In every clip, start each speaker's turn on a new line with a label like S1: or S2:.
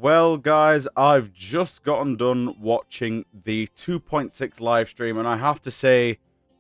S1: Well, guys, I've just gotten done watching the 2.6 live stream, and I have to say,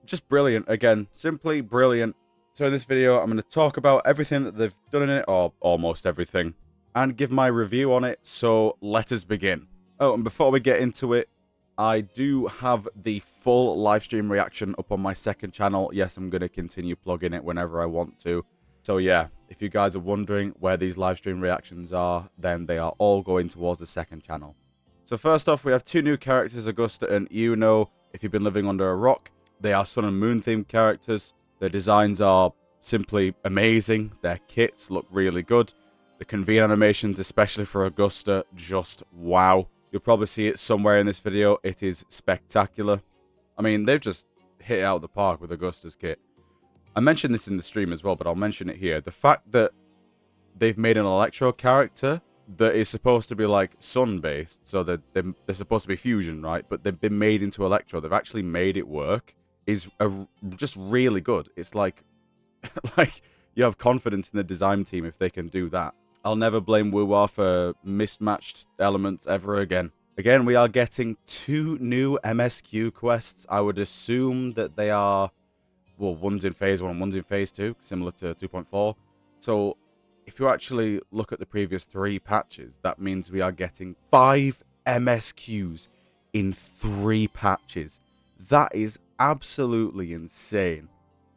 S1: just brilliant. Again, simply brilliant. So in this video, I'm going to talk about everything that they've done in it, or almost everything, and give my review on it, so let us begin. Oh, and before we get into it, I do have the full live stream reaction up on my second channel. Yes, I'm going to continue plugging it whenever I want to. So yeah, if you guys are wondering where these live stream reactions are, then they are all going towards the second channel. So first off, we have two new characters, Augusta and Uno. If you've been living under a rock, they are Sun and Moon themed characters. Their designs are simply amazing. Their kits look really good. The convene animations, especially for Augusta, just wow. You'll probably see it somewhere in this video. It is spectacular. I mean, they've just hit it out of the park with Augusta's kit. I mentioned this in the stream as well, but I'll mention it here. The fact that they've made an Electro character that is supposed to be like Sun-based, so that they're supposed to be fusion, right? But they've been made into Electro. They've actually made it work. Is just really good. It's like, like you have confidence in the design team if they can do that. I'll never blame wuwa for mismatched elements ever again. Again, we are getting two new MSQ quests. I would assume that they are, well, one's in phase 1 and one's in phase 2, similar to 2.4. So if you actually look at the previous 3 patches, that means we are getting 5 MSQs in 3 patches. That is absolutely insane.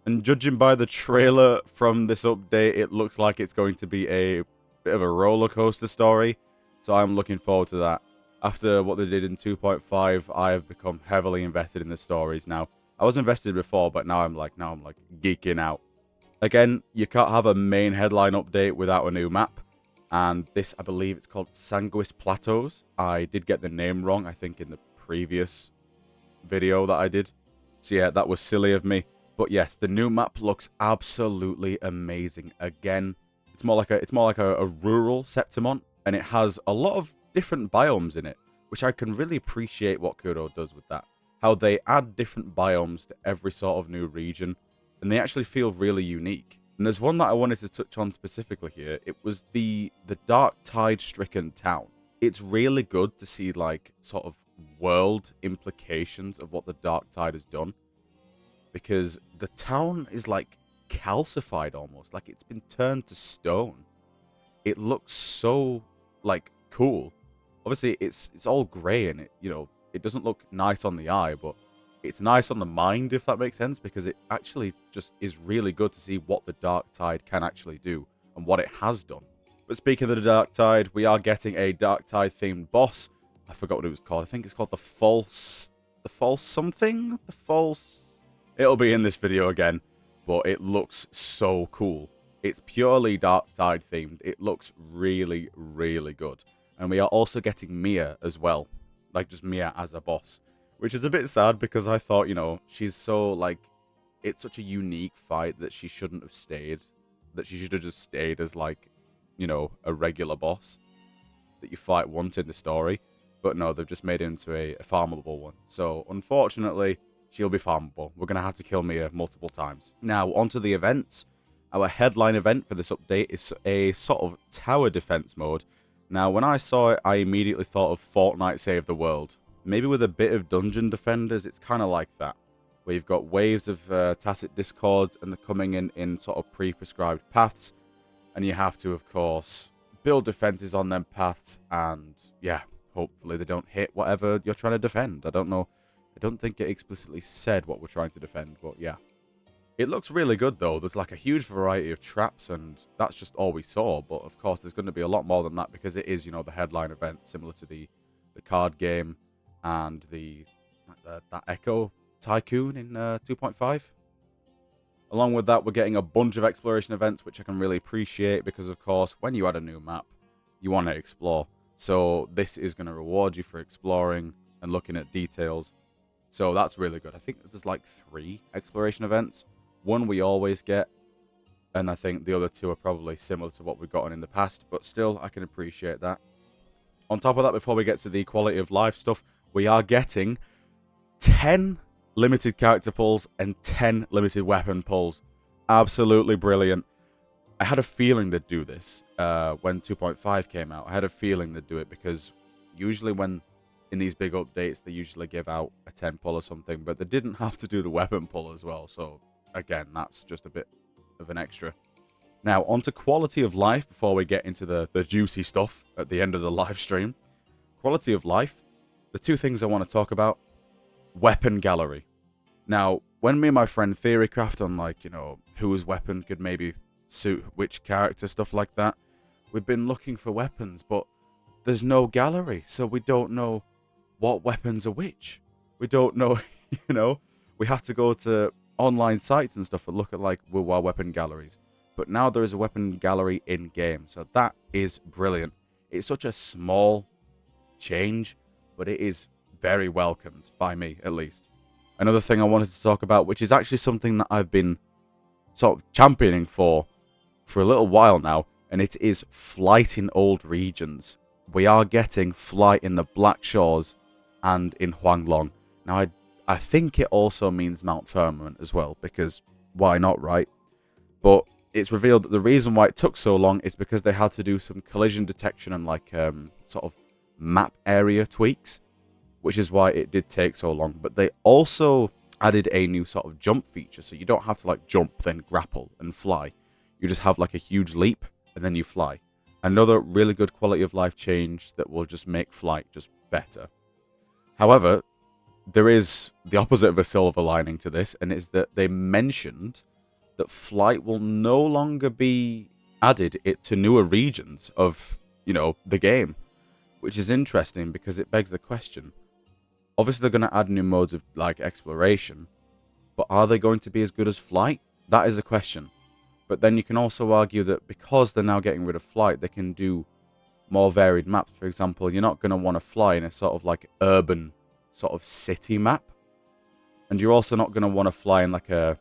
S1: And judging by the trailer from this update, it looks like it's going to be a bit of a roller coaster story. So I'm looking forward to that. After what they did in 2.5, I have become heavily invested in the stories now. I was invested before, but now I'm like geeking out. Again, you can't have a main headline update without a new map. And this, I believe it's called Sanguis Plateaus. I did get the name wrong, I think, in the previous video that I did. So yeah, that was silly of me. But yes, the new map looks absolutely amazing. Again, it's more like a rural Septimont, and it has a lot of different biomes in it, which I can really appreciate what Kuro does with that. How they add different biomes to every sort of new region, and they actually feel really unique. And there's one that I wanted to touch on specifically here. It was the Dark Tide stricken town. It's really good to see like sort of world implications of what the Dark Tide has done, because the town is like calcified almost, like it's been turned to stone. It looks so like cool. Obviously it's all grey and it doesn't look nice on the eye, but it's nice on the mind, if that makes sense, because it actually just is really good to see what the Dark Tide can actually do and what it has done. But speaking of the Dark Tide, we are getting a Dark Tide themed boss. I forgot what it was called. I think it's called the false something? The false... It'll be in this video again, but it looks so cool. It's purely Dark Tide themed. It looks really, really good. And we are also getting Mia as well. Like, just Mia as a boss. Which is a bit sad because I thought, she's so, like... It's such a unique fight that she shouldn't have stayed. That she should have just stayed as, like, a regular boss that you fight once in the story. But no, they've just made it into a farmable one. So, unfortunately, she'll be farmable. We're going to have to kill Mia multiple times. Now, onto the events. Our headline event for this update is a sort of tower defense mode. Now, when I saw it, I immediately thought of Fortnite Save the World. Maybe with a bit of Dungeon Defenders, it's kind of like that. Where you've got waves of tacit discords, and they're coming in sort of pre-prescribed paths. And you have to, of course, build defenses on them paths. And, yeah, hopefully they don't hit whatever you're trying to defend. I don't know. I don't think it explicitly said what we're trying to defend, but yeah. It looks really good, though. There's like a huge variety of traps, and that's just all we saw. But, of course, there's going to be a lot more than that because it is, the headline event, similar to the card game and that Echo Tycoon in 2.5. Along with that, we're getting a bunch of exploration events, which I can really appreciate because, of course, when you add a new map, you want to explore. So this is going to reward you for exploring and looking at details. So that's really good. I think there's like 3 exploration events. One we always get, and I think the other 2 are probably similar to what we've gotten in the past, but still, I can appreciate that. On top of that, before we get to the quality of life stuff, we are getting 10 limited character pulls and 10 limited weapon pulls. Absolutely brilliant. I had a feeling they'd do this when 2.5 came out. I had a feeling they'd do it because usually when in these big updates, they usually give out a 10 pull or something, but they didn't have to do the weapon pull as well. So again, that's just a bit of an extra. Now, on to quality of life before we get into the juicy stuff at the end of the live stream. Quality of life, the two things I want to talk about, weapon gallery. Now, when me and my friend Theorycraft on, like, you know, whose weapon could maybe suit which character, stuff like that, we've been looking for weapons, but there's no gallery, so we don't know what weapons are which. We don't know, you know, we have to go to online sites and stuff that look at, like, wuwa weapon galleries. But now there is a weapon gallery in-game, so that is brilliant. It's such a small change, but it is very welcomed, by me at least. Another thing I wanted to talk about, which is actually something that I've been sort of championing for a little while now, and it is flight in old regions. We are getting flight in the Black Shores and in Huanglong. Now, I think it also means Mount Firmament as well, because why not, right? But it's revealed that the reason why it took so long is because they had to do some collision detection and, like, sort of map area tweaks, which is why it did take so long. But they also added a new sort of jump feature, so you don't have to, like, jump, then grapple and fly. You just have, like, a huge leap, and then you fly. Another really good quality of life change that will just make flight just better. However, there is the opposite of a silver lining to this, and it's that they mentioned that flight will no longer be added to newer regions of, you know, the game, which is interesting because it begs the question. Obviously, they're going to add new modes of, like, exploration, but are they going to be as good as flight? That is a question. But then you can also argue that because they're now getting rid of flight, they can do more varied maps. For example, you're not going to want to fly in a sort of, like, urban sort of city map. And you're also not going to want to fly in, like, a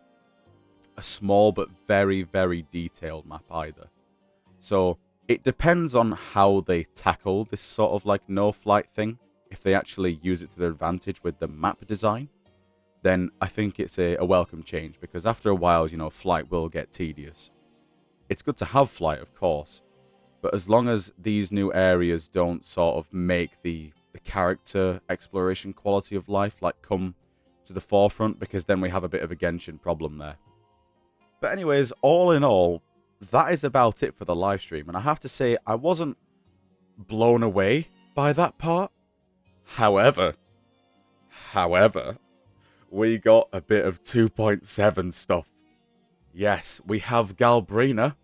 S1: small but very, very detailed map either. So it depends on how they tackle this sort of, like, no flight thing. If they actually use it to their advantage with the map design, then I think it's a welcome change, because after a while, you know, flight will get tedious. It's good to have flight, of course, but as long as these new areas don't sort of make the character exploration quality of life, like, come to the forefront, because then we have a bit of a Genshin problem there. But anyways, all in all, that is about it for the live stream, and I have to say, I wasn't blown away by that part. However, we got a bit of 2.7 stuff. Yes, we have Galbrina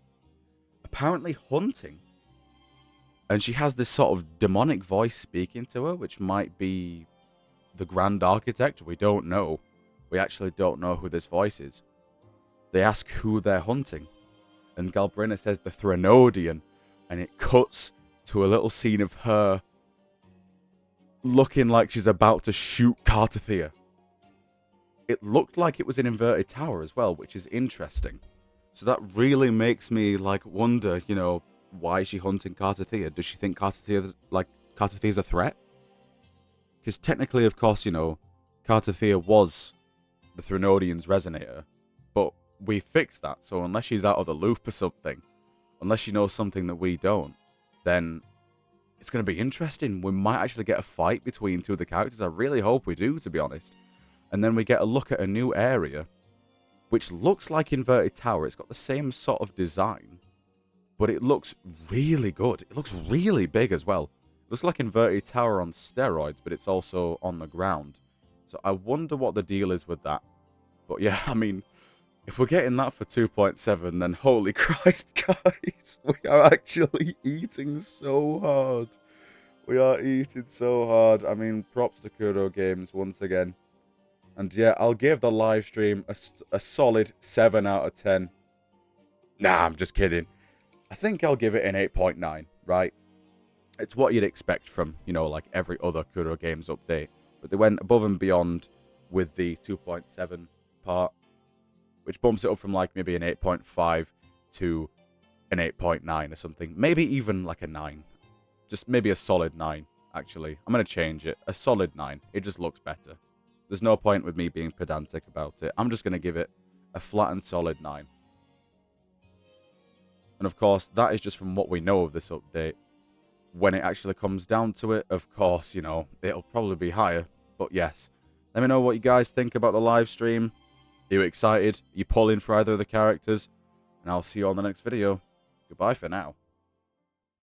S1: apparently hunting. And she has this sort of demonic voice speaking to her, which might be the Grand Architect. We don't know. We actually don't know who this voice is. They ask who they're hunting, and Galbrina says the Threnodian, and it cuts to a little scene of her looking like she's about to shoot Cartathea. It looked like it was an inverted tower as well, which is interesting. So that really makes me, like, wonder, you know, why is she hunting Cartathea? Does she think Cartathea's a threat? Because technically, of course, you know, Cartathea was the Threnodian's resonator, but we fixed that. So unless she's out of the loop or something, unless she knows something that we don't, then it's going to be interesting. We might actually get a fight between two of the characters. I really hope we do, to be honest. And then we get a look at a new area, which looks like Inverted Tower. It's got the same sort of design, but it looks really good. It looks really big as well. It looks like Inverted Tower on steroids, but it's also on the ground. So I wonder what the deal is with that. But yeah, I mean, if we're getting that for 2.7, then holy Christ, guys, we are actually eating so hard. We are eating so hard. I mean, props to Kuro Games once again. And yeah, I'll give the live stream a solid 7 out of 10. Nah, I'm just kidding. I think I'll give it an 8.9, right? It's what you'd expect from, you know, like every other Kuro Games update. But they went above and beyond with the 2.7 part, which bumps it up from, like, maybe an 8.5 to an 8.9 or something. Maybe even like a 9. Just maybe a solid 9, actually. I'm going to change it. A solid 9. It just looks better. There's no point with me being pedantic about it. I'm just going to give it a flat and solid 9. And of course, that is just from what we know of this update. When it actually comes down to it, of course, you know, it'll probably be higher. But yes, let me know what you guys think about the live stream. Are you excited? Are you pulling for either of the characters? And I'll see you on the next video. Goodbye for now.